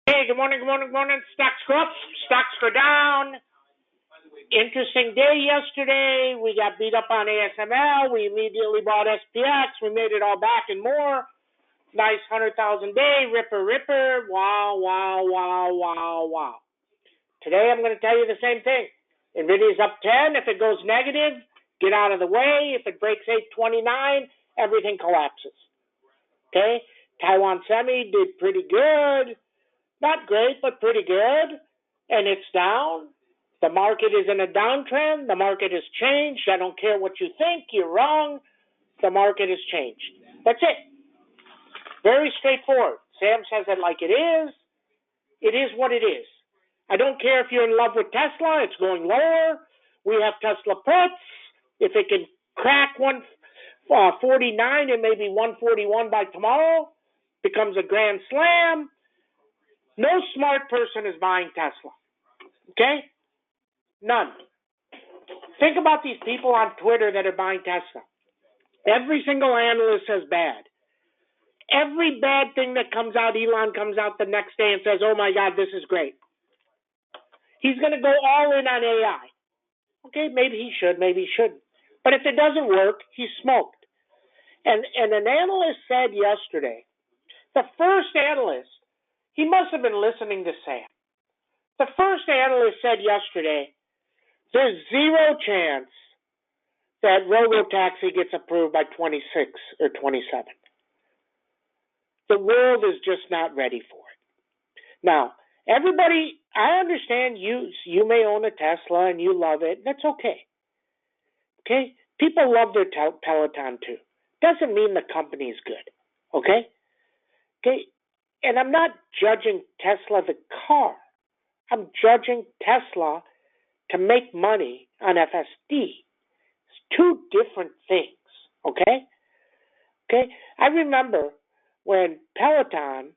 Hey, good morning, good morning, good morning. Stocks go up, stocks go down. Interesting day yesterday. We got beat up on ASML. We immediately bought SPX. We made it all back and more. Nice 100,000 day, ripper. Wow, wow, wow, wow, wow. Today I'm going to tell you the same thing. NVIDIA's up 10. If it goes negative, get out of the way. If it breaks 829, everything collapses. Okay? Taiwan Semi did pretty good. Not great, but pretty good. And it's down. The market is in a downtrend. The market has changed. I don't care what you think. You're wrong. The market has changed. That's it. Very straightforward. Sam says it like it is. It is what it is. I don't care if you're in love with Tesla. It's going lower. We have Tesla puts. If it can crack 149 and maybe 141 by tomorrow, becomes a grand slam. No smart person is buying Tesla. Okay? None. Think about these people on Twitter that are buying Tesla. Every single analyst says bad. Every bad thing that comes out, Elon comes out the next day and says, oh my God, this is great. He's going to go all in on AI. Okay, maybe he should, maybe he shouldn't. But if it doesn't work, he's smoked. And an analyst said yesterday, the first analyst, he must have been listening to Sam. The first analyst said yesterday, there's zero chance that robotaxi gets approved by 26 or 27. The world is just not ready for it. Now, everybody, I understand you may own a Tesla and you love it. That's okay. Okay? People love their Peloton too. Doesn't mean the company is good. Okay? Okay? And I'm not judging Tesla the car. I'm judging Tesla to make money on FSD. It's two different things, okay? Okay? I remember when Peloton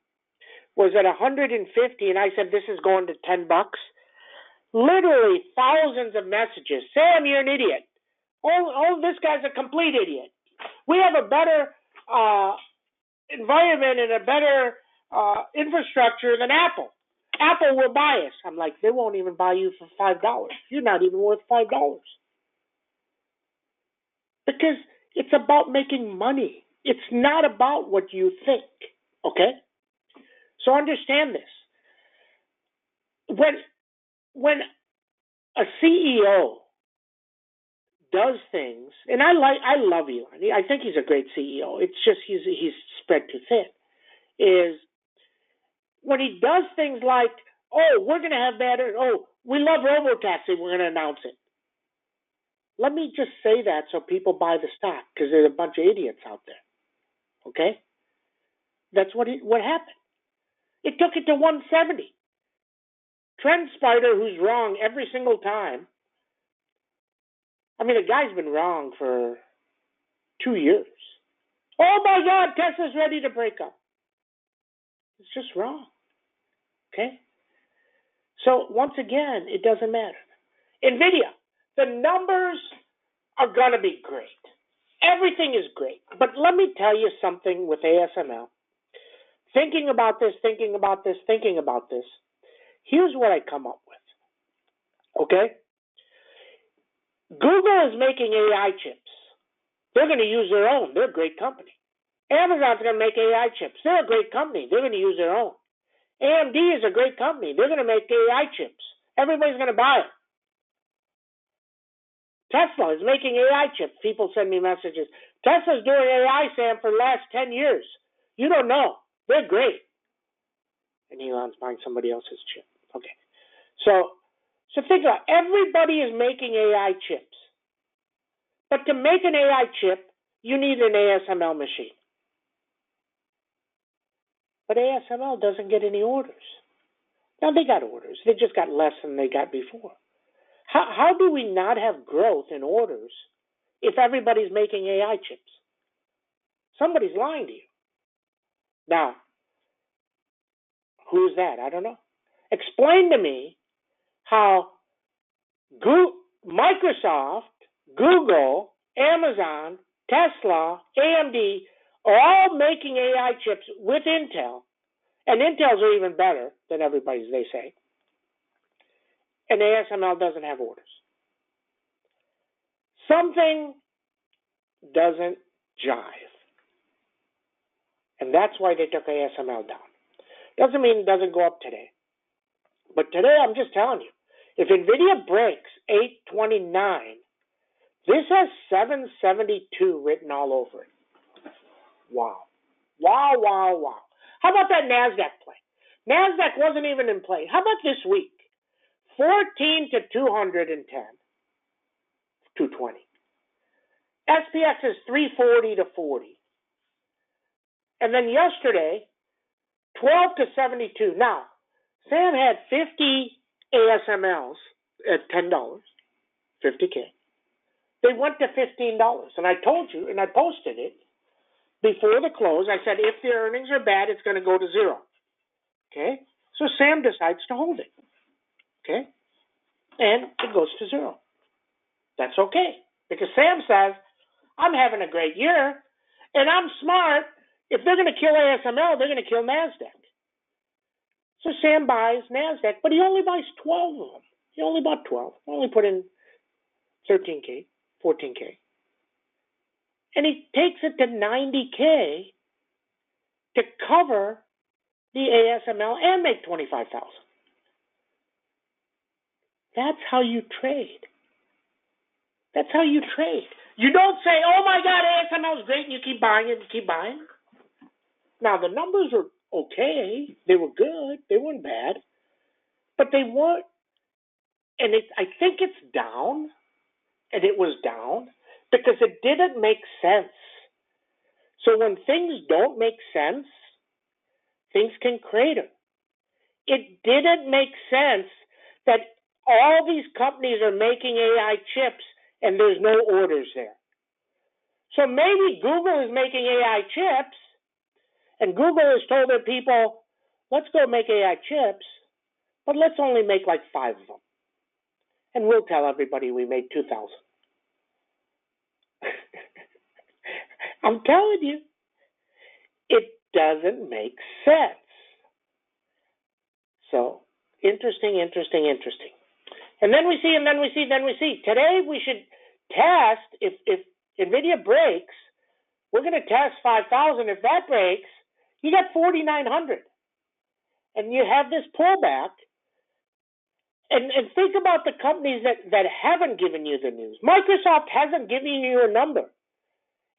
was at 150 and I said this is going to $10. Literally thousands of messages. Sam, you're an idiot. Oh, this guy's a complete idiot. We have a better environment and a better infrastructure than Apple. Apple will buy us. I'm like, they won't even buy you for $5. You're not even worth $5. Because it's about making money. It's not about what you think. Okay? So understand this. When a CEO does things, and I love Elon. I think he's a great CEO. It's just he's spread too thin. Is when he does things like, oh, we're going to have better, oh, we love robotaxi, we're going to announce it. Let me just say that so people buy the stock, because there's a bunch of idiots out there. Okay? That's what happened. It took it to 170. Trend Spider, who's wrong every single time. I mean, the guy's been wrong for 2 years. Oh my God, Tesla's ready to break up. It's just wrong. Okay? So once again, it doesn't matter. NVIDIA, the numbers are going to be great. Everything is great. But let me tell you something with ASML. Thinking about this, here's what I come up with. Okay? Google is making AI chips. They're going to use their own. They're a great company. Amazon's going to make AI chips. They're a great company. They're going to use their own. AMD is a great company. They're going to make AI chips. Everybody's going to buy it. Tesla is making AI chips. People send me messages. Tesla's doing AI, Sam, for the last 10 years. You don't know. They're great. And Elon's buying somebody else's chip. Okay. So think about it. Everybody is making AI chips. But to make an AI chip, you need an ASML machine. But ASML doesn't get any orders. Now, they got orders. They just got less than they got before. How do we not have growth in orders if everybody's making AI chips? Somebody's lying to you. Now, who's that? I don't know. Explain to me how Microsoft, Google, Amazon, Tesla, AMD are all making AI chips with Intel, And Intel's are even better than everybody's, they say. And ASML doesn't have orders. Something doesn't jive. And that's why they took ASML down. Doesn't mean it doesn't go up today. But today, I'm just telling you, if NVIDIA breaks 829, this has 772 written all over it. Wow. Wow, wow, wow. How about that NASDAQ play? NASDAQ wasn't even in play. How about this week? 14 to 210, 220. SPX is 340 to 40. And then yesterday, 12 to 72. Now, Sam had 50 ASMLs at $10, 50K. They went to $15. And I told you, and I posted it before the close. I said, if the earnings are bad, it's going to go to zero. Okay? So Sam decides to hold it. Okay? And it goes to zero. That's okay. Because Sam says, I'm having a great year, and I'm smart. If they're going to kill ASML, they're going to kill NASDAQ. So Sam buys NASDAQ, but he only buys 12 of them. He only bought 12. He only put in 13K, 14K. And he takes it to 90K to cover the ASML and make $25,000. That's how you trade. That's how you trade. You don't say, oh my God, ASML is great, and you keep buying it and keep buying. Now, the numbers are okay. They were good. They weren't bad. But they weren't. And I think it's down. And it was down because it didn't make sense. So when things don't make sense, things can crater. It didn't make sense that all these companies are making AI chips and there's no orders there. So maybe Google is making AI chips, and Google has told their people, let's go make AI chips, but let's only make like 5 of them. And we'll tell everybody we made 2,000. I'm telling you, it doesn't make sense. So, interesting. And then we see. Today we should test, if NVIDIA breaks, we're going to test 5,000. If that breaks, you got 4,900. And you have this pullback. And think about the companies that haven't given you the news. Microsoft hasn't given you a number.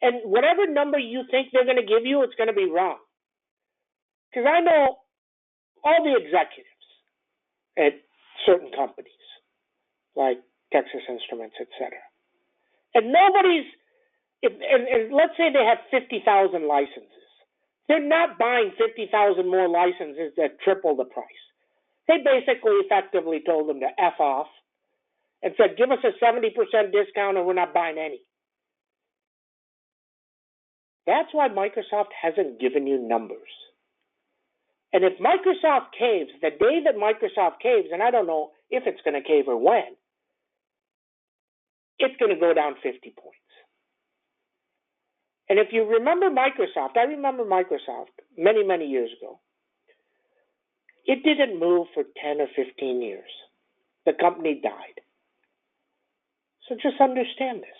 And whatever number you think they're going to give you, it's going to be wrong. Because I know all the executives at certain companies, like Texas Instruments, etc. And nobody's, and let's say they have 50,000 licenses. They're not buying 50,000 more licenses that triple the price. They basically effectively told them to F off and said, give us a 70% discount or we're not buying any. That's why Microsoft hasn't given you numbers. And if Microsoft caves, the day that Microsoft caves, and I don't know if it's going to cave or when, it's going to go down 50 points. And if you remember Microsoft, I remember Microsoft many, many years ago. It didn't move for 10 or 15 years. The company died. So just understand this.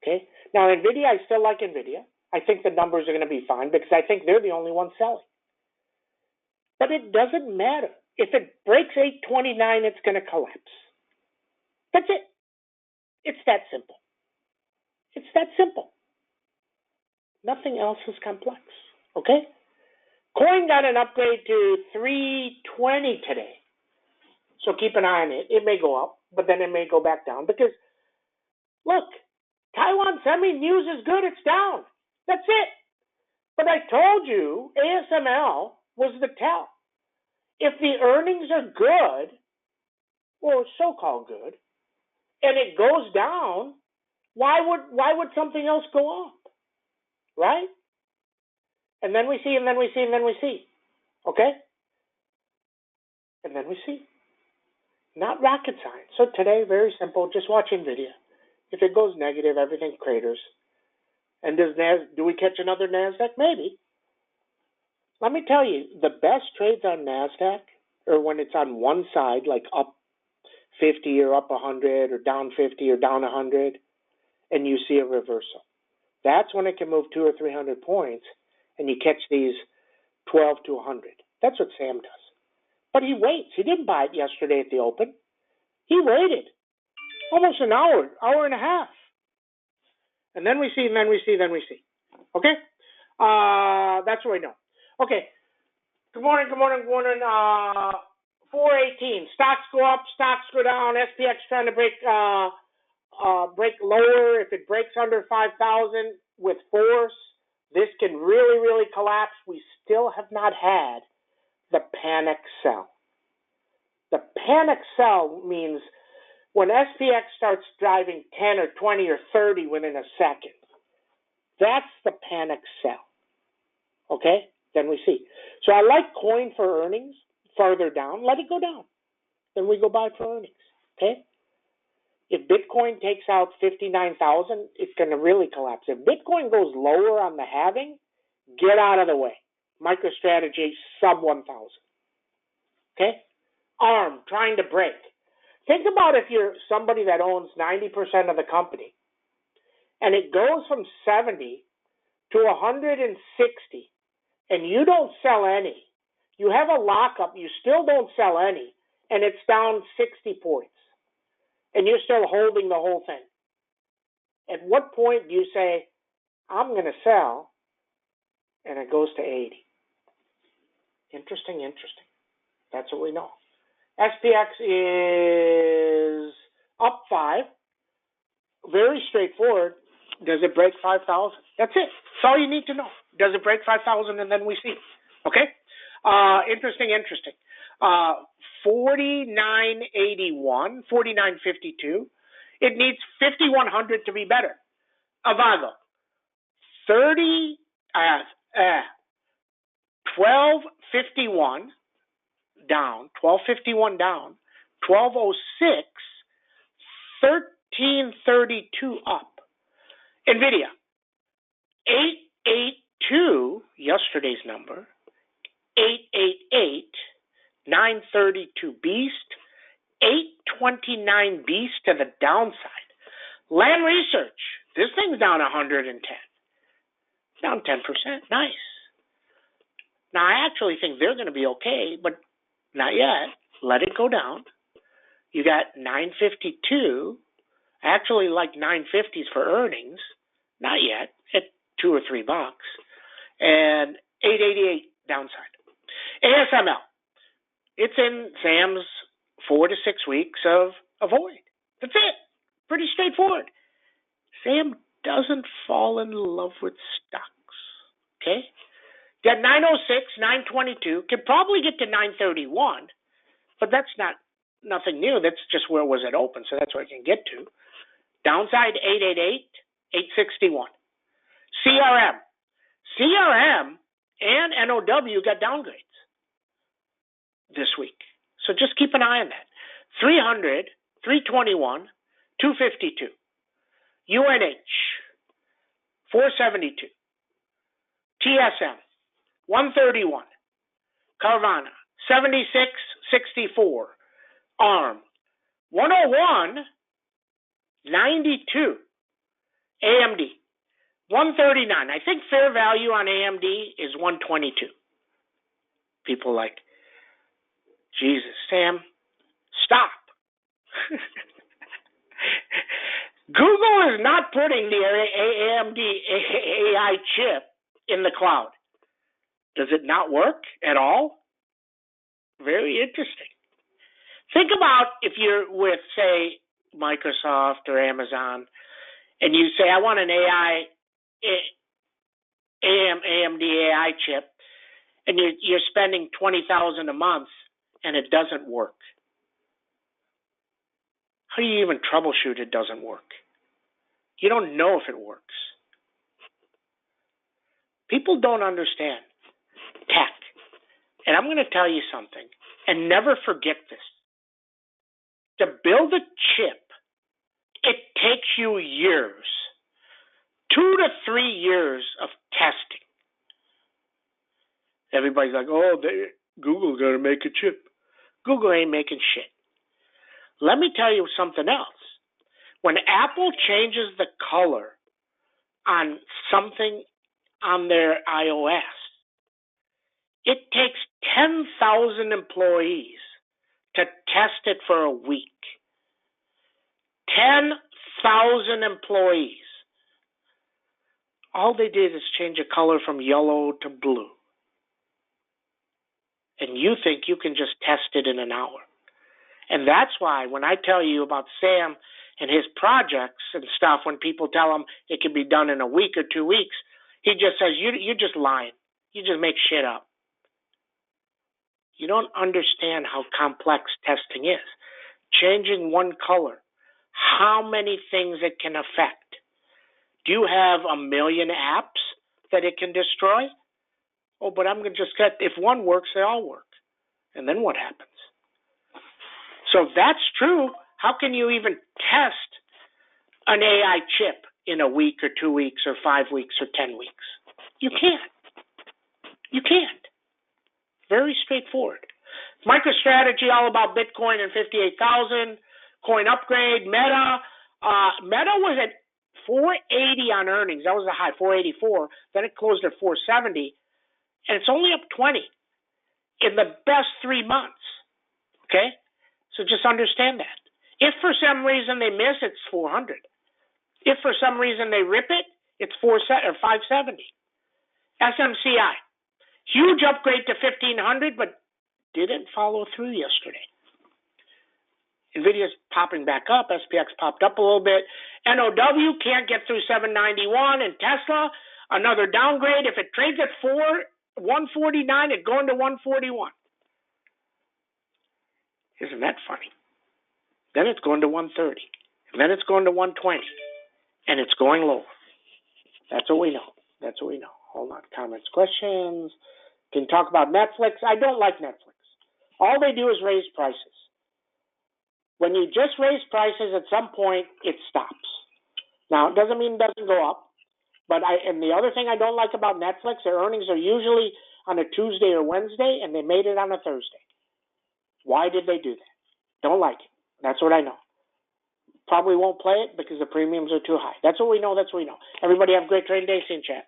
Okay? Now, NVIDIA, I still like NVIDIA. I think the numbers are going to be fine because I think they're the only ones selling. But it doesn't matter. If it breaks 829, it's going to collapse. That's it. It's that simple. It's that simple. Nothing else is complex. Okay? Coin got an upgrade to 320 today. So keep an eye on it. It may go up, but then it may go back down because, look, Taiwan Semi news is good. It's down. That's it. But I told you ASML was the tell. If the earnings are good, or so-called good, and it goes down, why would something else go up? Right? And then we see. Okay? And then we see. Not rocket science. So today, very simple, just watch NVIDIA. If it goes negative, everything craters. And do we catch another NASDAQ? Maybe. Let me tell you, the best trades on NASDAQ are when it's on one side, like up 50 or up 100 or down 50 or down 100, and you see a reversal. That's when it can move 200 or 300 points, and you catch these 12 to 100. That's what Sam does. But he waits. He didn't buy it yesterday at the open. He waited almost an hour, hour and a half. And then we see, and then we see, then we see. Okay? That's what we know. Okay. Good morning, good morning, good morning. 418. Stocks go up, stocks go down. SPX trying to break lower. If it breaks under 5,000 with force, this can really, really collapse. We still have not had the panic sell. The panic sell means when SPX starts driving 10 or 20 or 30 within a second. That's the panic sell. Okay? Then we see. So I like coin for earnings farther down. Let it go down. Then we go buy for earnings. Okay? If Bitcoin takes out 59,000, it's going to really collapse. If Bitcoin goes lower on the halving, get out of the way. MicroStrategy sub 1,000. Okay? ARM trying to break. Think about if you're somebody that owns 90% of the company and it goes from 70 to 160 and you don't sell any. You have a lockup, you still don't sell any, and it's down 60 points. And you're still holding the whole thing. At what point do you say, I'm going to sell, and it goes to 80? Interesting. That's what we know. SPX is up 5. Very straightforward. Does it break 5,000? That's it. That's all you need to know. Does it break 5,000? And then we see. Okay? Interesting. 49.81, 49.52. It needs 5,100 to be better. Avago. 12.51 down, 12.51 down, 12.06, 13.32 up. NVIDIA, 882, yesterday's number, 888, 932 beast, 829 beast to the downside. Lam Research, this thing's down 110. Down 10%. Nice. Now, I actually think they're going to be okay, but not yet. Let it go down. You got 952. I actually like 950s for earnings. Not yet. At $2 or $3. And 888 downside. ASML. It's in Sam's 4 to 6 weeks of avoid. That's it. Pretty straightforward. Sam doesn't fall in love with stocks. Okay? Got 906, 922. Can probably get to 931, but that's nothing new. That's just where it was at open, so that's where I can get to. Downside 888, 861. CRM and NOW got downgrades this week. So just keep an eye on that. 300, 321, 252. UNH, 472. TSM, 131. Carvana, 76.64. ARM, 101, 92. AMD, 139. I think fair value on AMD is 122. People like, Jesus, Sam, stop. Google is not putting the AMD AI chip in the cloud. Does it not work at all? Very interesting. Think about if you're with, say, Microsoft or Amazon, and you say, I want an AMD AI chip, and you're spending $20,000 a month, and it doesn't work. How do you even troubleshoot it doesn't work? You don't know if it works. People don't understand tech. And I'm going to tell you something, and never forget this. To build a chip, it takes you years, 2 to 3 years of testing. Everybody's like, oh, Google's going to make a chip. Google ain't making shit. Let me tell you something else. When Apple changes the color on something on their iOS, it takes 10,000 employees to test it for a week. 10,000 employees. All they did is change a color from yellow to blue. And you think you can just test it in an hour. And that's why when I tell you about Sam and his projects and stuff, when people tell him it can be done in a week or 2 weeks, he just says, you're just lying. You just make shit up. You don't understand how complex testing is. Changing one color, how many things it can affect. Do you have 1 million apps that it can destroy? Oh, but I'm going to just get, if one works, they all work. And then what happens? So if that's true, how can you even test an AI chip in a week or 2 weeks or 5 weeks or 10 weeks? You can't. You can't. Very straightforward. MicroStrategy, all about Bitcoin and 58,000. Coin upgrade, Meta. Meta was at 480 on earnings. That was the high, 484. Then it closed at 470. And it's only up 20 in the best 3 months. Okay? So just understand that. If for some reason they miss, it's 400. If for some reason they rip it, it's 570. SMCI, huge upgrade to 1500, but didn't follow through yesterday. NVIDIA's popping back up. SPX popped up a little bit. NOW can't get through 791. And Tesla, another downgrade. If it trades at 149, it's going to 141. Isn't that funny? Then it's going to 130. And then it's going to 120. And it's going lower. That's what we know. That's what we know. Hold on. Comments, questions. Can you talk about Netflix? I don't like Netflix. All they do is raise prices. When you just raise prices, at some point, it stops. Now, it doesn't mean it doesn't go up. And the other thing I don't like about Netflix, their earnings are usually on a Tuesday or Wednesday, and they made it on a Thursday. Why did they do that? Don't like it. That's what I know. Probably won't play it because the premiums are too high. That's what we know. That's what we know. Everybody have a great trading day. See you in chat.